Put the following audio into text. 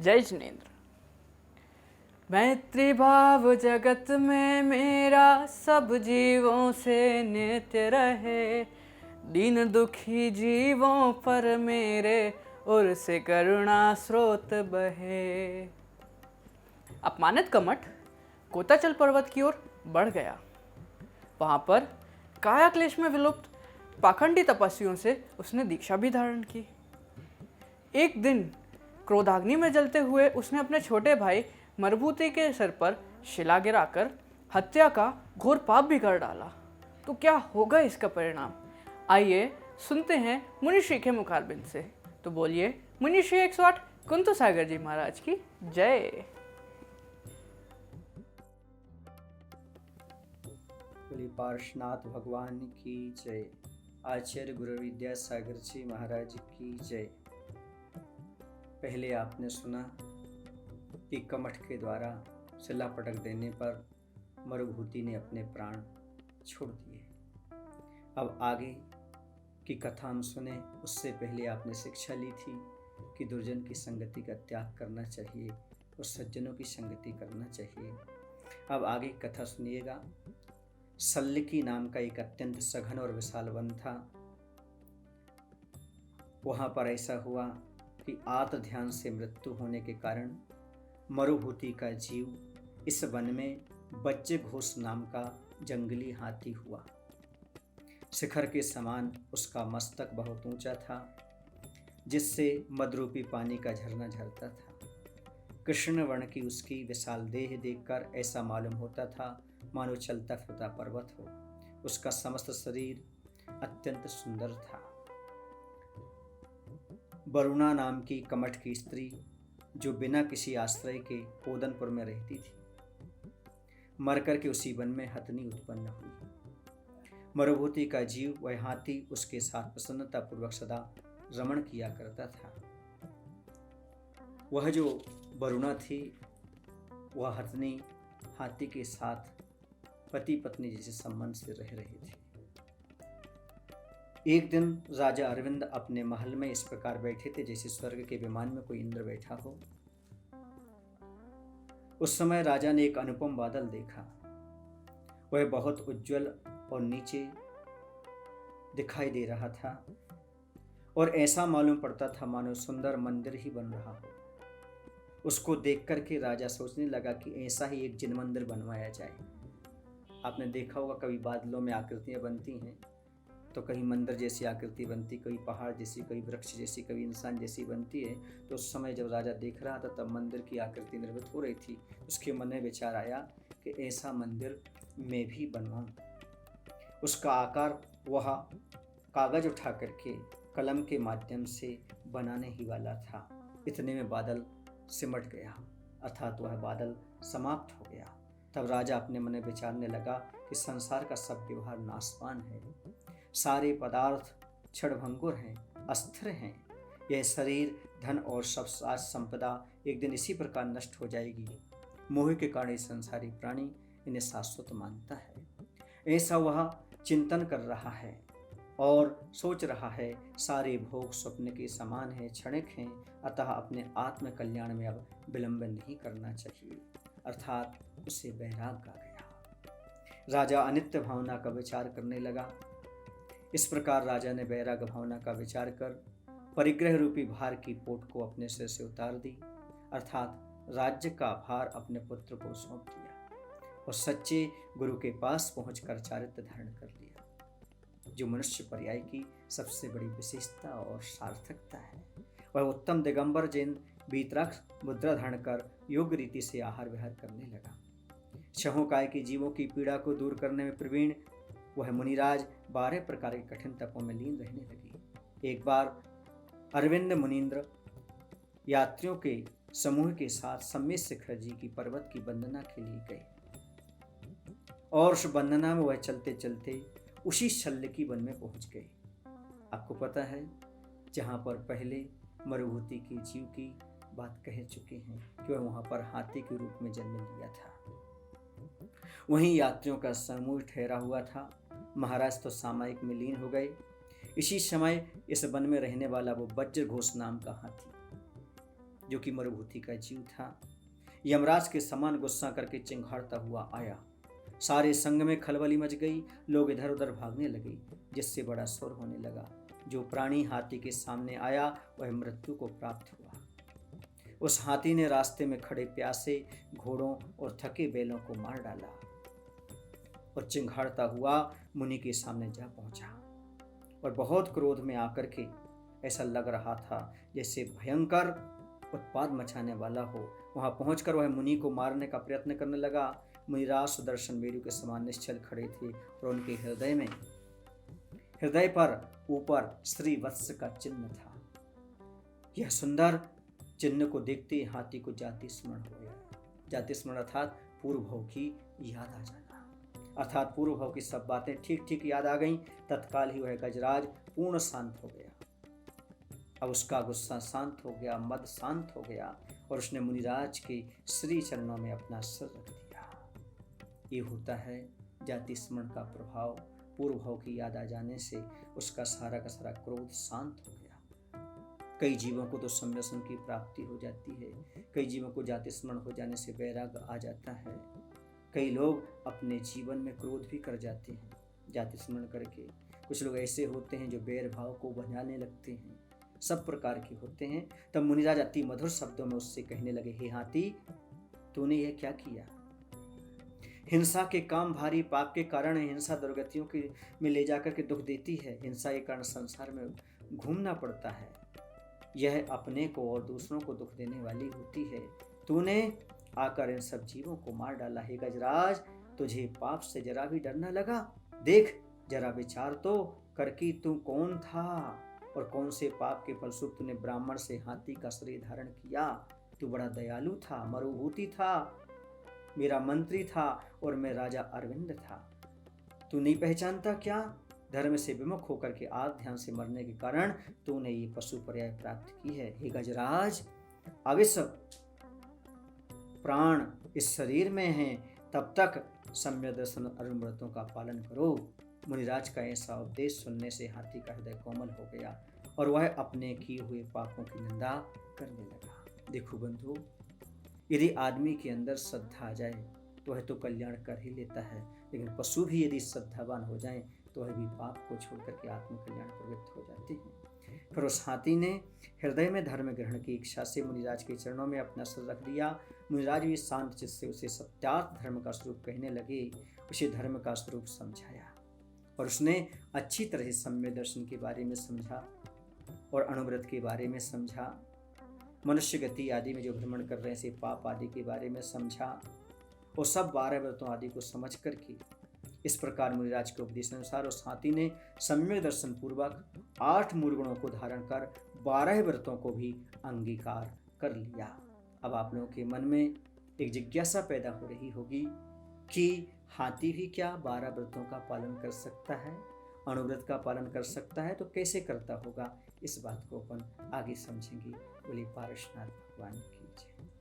जय जिनेन्द्र। मैत्री भाव जगत में मेरा सब जीवों से नित्य रहे, दीन दुखी जीवों पर मेरे उर से करुणा स्रोत बहे। अपमानित कमठ कोताचल पर्वत की ओर बढ़ गया। वहां पर काया क्लेश में विलुप्त पाखंडी तपस्वियों से उसने दीक्षा भी धारण की। एक दिन क्रोधाग्नि में जलते हुए उसने अपने छोटे भाई मरुभूति के सिर पर शिला गिराकर हत्या का घोर पाप भी कर डाला। तो क्या होगा इसका परिणाम? आइए सुनते हैं मुनिश्री के मुखारबिंद से। तो बोलिए मुनिश्री 108 कुंतु सागर जी महाराज की जय। बोली पार्श्वनाथ भगवान की जय। आचार्य गुरु विद्या सागर जी महाराज की जय। पहले आपने सुना कि कमठ के द्वारा शिला पटक देने पर मरुभूति ने अपने प्राण छोड़ दिए। अब आगे की कथा हम सुने। उससे पहले आपने शिक्षा ली थी कि दुर्जन की संगति का त्याग करना चाहिए और सज्जनों की संगति करना चाहिए। अब आगे कथा सुनिएगा। सल्लिकी नाम का एक अत्यंत सघन और विशाल वन था। वहां पर ऐसा हुआ कि आत्म ध्यान से मृत्यु होने के कारण मरुभूति का जीव इस वन में बच्चे घोष नाम का जंगली हाथी हुआ। शिखर के समान उसका मस्तक बहुत ऊंचा था, जिससे मदरूपी पानी का झरना झरता था। कृष्ण वर्ण की उसकी विशाल देह देखकर ऐसा मालूम होता था मानो चलता फिरता पर्वत हो। उसका समस्त शरीर अत्यंत सुंदर था। वरुणा नाम की कमठ की स्त्री, जो बिना किसी आश्रय के ओदनपुर में रहती थी, मरकर के उसी वन में हथनी उत्पन्न हुई। मरुभूति का जीव वह हाथी उसके साथ प्रसन्नता पूर्वक सदा रमण किया करता था। वह जो वरुणा थी, वह हथनी हाथी के साथ पति पत्नी जैसे संबंध से रह रही थी। एक दिन राजा अरविंद अपने महल में इस प्रकार बैठे थे जैसे स्वर्ग के विमान में कोई इंद्र बैठा हो। उस समय राजा ने एक अनुपम बादल देखा। वह बहुत उज्जवल और नीचे दिखाई दे रहा था और ऐसा मालूम पड़ता था मानो सुंदर मंदिर ही बन रहा हो। उसको देख करके राजा सोचने लगा कि ऐसा ही एक जिन मंदिर बनवाया जाए। आपने देखा होगा कभी बादलों में आकृतियां बनती हैं तो कहीं मंदिर जैसी आकृति बनती, कभी पहाड़ जैसी, कभी वृक्ष जैसी, कभी इंसान जैसी बनती है। तो उस समय जब राजा देख रहा था तब मंदिर की आकृति निर्मित हो रही थी। उसके मन में विचार आया कि ऐसा मंदिर मैं भी बनवाऊं। उसका आकार वह कागज उठा करके कलम के माध्यम से बनाने ही वाला था। इतने में बादल सिमट गया, अर्थात वह बादल समाप्त हो गया। तब राजा अपने मन में विचारने लगा कि संसार का सब व्यवहार नाशवान है, सारे पदार्थ क्षणभंगुर हैं, अस्थिर हैं। यह शरीर, धन और सब साज संपदा एक दिन इसी प्रकार नष्ट हो जाएगी। मोह के कारण संसारी प्राणी इन्हें शाश्वत मानता है। ऐसा वह चिंतन कर रहा है और सोच रहा है सारे भोग स्वप्न के समान है, क्षणिक हैं, अतः अपने आत्म कल्याण में अब विलंब नहीं करना चाहिए। अर्थात उसे वैराग्य आ गया। राजा अनित्य भावना का विचार करने लगा। इस प्रकार राजा ने वैराग्य भावना का विचार कर परिग्रह रूपी भार की पोट को अपने सिर से उतार दी, अर्थात राज्य का भार अपने पुत्र को सौंप दिया और सच्चे गुरु के पास पहुंचकर चारित्र धारण कर लिया, जो मनुष्य पर्याय की सबसे बड़ी विशेषता और सार्थकता है। वह उत्तम दिगंबर जैन वीतराग मुद्रा धारण कर योग रीति से आहार विहार करने लगा। छहों काय के जीवों की पीड़ा को दूर करने में प्रवीण वह मुनिराज 12 प्रकार के कठिन तपों में लीन रहने लगे। एक बार अरविंद मुनीन्द्र यात्रियों के समूह के साथ सम्मेत शिखर जी की पर्वत की वंदना के लिए गए और उस वंदना में वह चलते चलते उसी सल्लिकी वन में पहुंच गए। आपको पता है, जहां पर पहले मरुभूति की जीव की बात कह चुके हैं कि वह वहां पर हाथी के रूप में जन्म लिया था। वहीं यात्रियों का समूह ठहरा हुआ था। महाराज तो सामायिक में लीन हो गए। इसी समय इस वन में रहने वाला वो वज्र घोष नाम का हाथी, जो कि मरुभूति का जीव था, यमराज के समान गुस्सा करके चिंघाड़ता हुआ आया। सारे संग में खलबली मच गई, लोग इधर उधर भागने लगे, जिससे बड़ा शोर होने लगा। जो प्राणी हाथी के सामने आया वह मृत्यु को प्राप्त हुआ। उस हाथी ने रास्ते में खड़े प्यासे घोड़ों और थके बैलों को मार डाला और चिंघाड़ता हुआ मुनि के सामने जा पहुंचा और बहुत क्रोध में आकर के ऐसा लग रहा था जैसे भयंकर उत्पात मचाने वाला हो। वहां पहुंचकर वह मुनि को मारने का प्रयत्न करने लगा। मुनिराज सुदर्शन मेरु के समान निश्चल खड़े थे और उनके हृदय पर ऊपर श्री वत्स का चिन्ह था। यह सुंदर चिन्ह को देखते ही हाथी को जाति स्मरण हो गया। जाति स्मरण अर्थात पूर्व भव की याद आ जाना, अर्थात पूर्व भव की सब बातें ठीक ठीक याद आ गईं। तत्काल ही वह गजराज पूर्ण शांत हो गया। अब उसका गुस्सा शांत हो गया, मद शांत हो गया और उसने मुनिराज के श्री चरणों में अपना सिर रख दिया। ये होता है जाति स्मरण का प्रभाव। पूर्व भाव की याद आ जाने से उसका सारा का सारा क्रोध शांत हो गया। कई जीवों को तो संयम की प्राप्ति हो जाती है, कई जीवों को जाति स्मरण हो जाने से वैराग्य आ जाता है। कई लोग अपने जीवन में क्रोध भी कर जाते हैं जाति स्मरण करके। कुछ लोग ऐसे होते हैं जो बैर भाव को बनाने लगते हैं, सब प्रकार के होते हैं। तब मुनिराज अति मधुर शब्दों में उससे कहने लगे, हे हाथी, तूने यह क्या किया? हिंसा के काम भारी, पाप के कारण हिंसा दुर्गतियों के में ले जाकर के दुख देती है। हिंसा के कारण संसार में घूमना पड़ता है। यह अपने को और दूसरों को दुख देने वाली होती है। तूने आकर इन सब जीवों को मार डाला। हे गजराज, तुझे पाप से जरा भी डर न लगा? देख, जरा विचार तो कर कि तू कौन था और कौन से पाप के फलस्वरूप तूने ब्राह्मण से हाथी का शरीर धारण किया। तू बड़ा दयालु था, मरुभूति था, मेरा मंत्री था और मैं राजा अरविंद था। तू नहीं पहचानता क्या? धर्म से विमुख होकर के आग ध्यान से मरने के कारण तूने ये पशु पर्याय प्राप्त की है। हे गजराज, अब इस प्राण इस शरीर में हैं, तब तक सम्यक दर्शन अरुण व्रतों का पालन करो। मुनिराज का ऐसा उपदेश सुनने से हाथी का हृदय कोमल हो गया और वह अपने किए हुए पापों की निंदा करने लगा। देखो बंधु, यदि आदमी के अंदर श्रद्धा आ जाए तो वह तो कल्याण कर ही लेता है, लेकिन पशु भी यदि श्रद्धावान हो जाए तो वह भी पाप को छोड़ करके आत्म कल्याण प्रवृत्त हो जाते हैं। फिर उस हाथी ने हृदय में धर्म ग्रहण की इच्छा से मुनिराज के चरणों में अपना सिर रख दिया। मुनिराज भी शांत चित्त से उसे सत्यार्थ धर्म का स्वरूप कहने लगे, उसे धर्म का स्वरूप समझाया और उसने अच्छी तरह से सम्यक दर्शन के बारे में समझा और अणुव्रत के बारे में समझा, मनुष्य गति आदि में जो भ्रमण कर रहे हैं से पाप आदि के बारे में समझा और सब 12 व्रतों आदि को समझ करके इस प्रकार मुनिराज के उपदेश अनुसार उस हाथी ने सम्यक दर्शन पूर्वक 8 मूल गुणों को धारण कर 12 व्रतों को भी अंगीकार कर लिया। अब आप लोगों के मन में एक जिज्ञासा पैदा हो रही होगी कि हाथी भी क्या 12 व्रतों का पालन कर सकता है, अणुव्रत का पालन कर सकता है? तो कैसे करता होगा, इस बात को अपन आगे समझेंगे। बोले पारसनाथ भगवान की जय।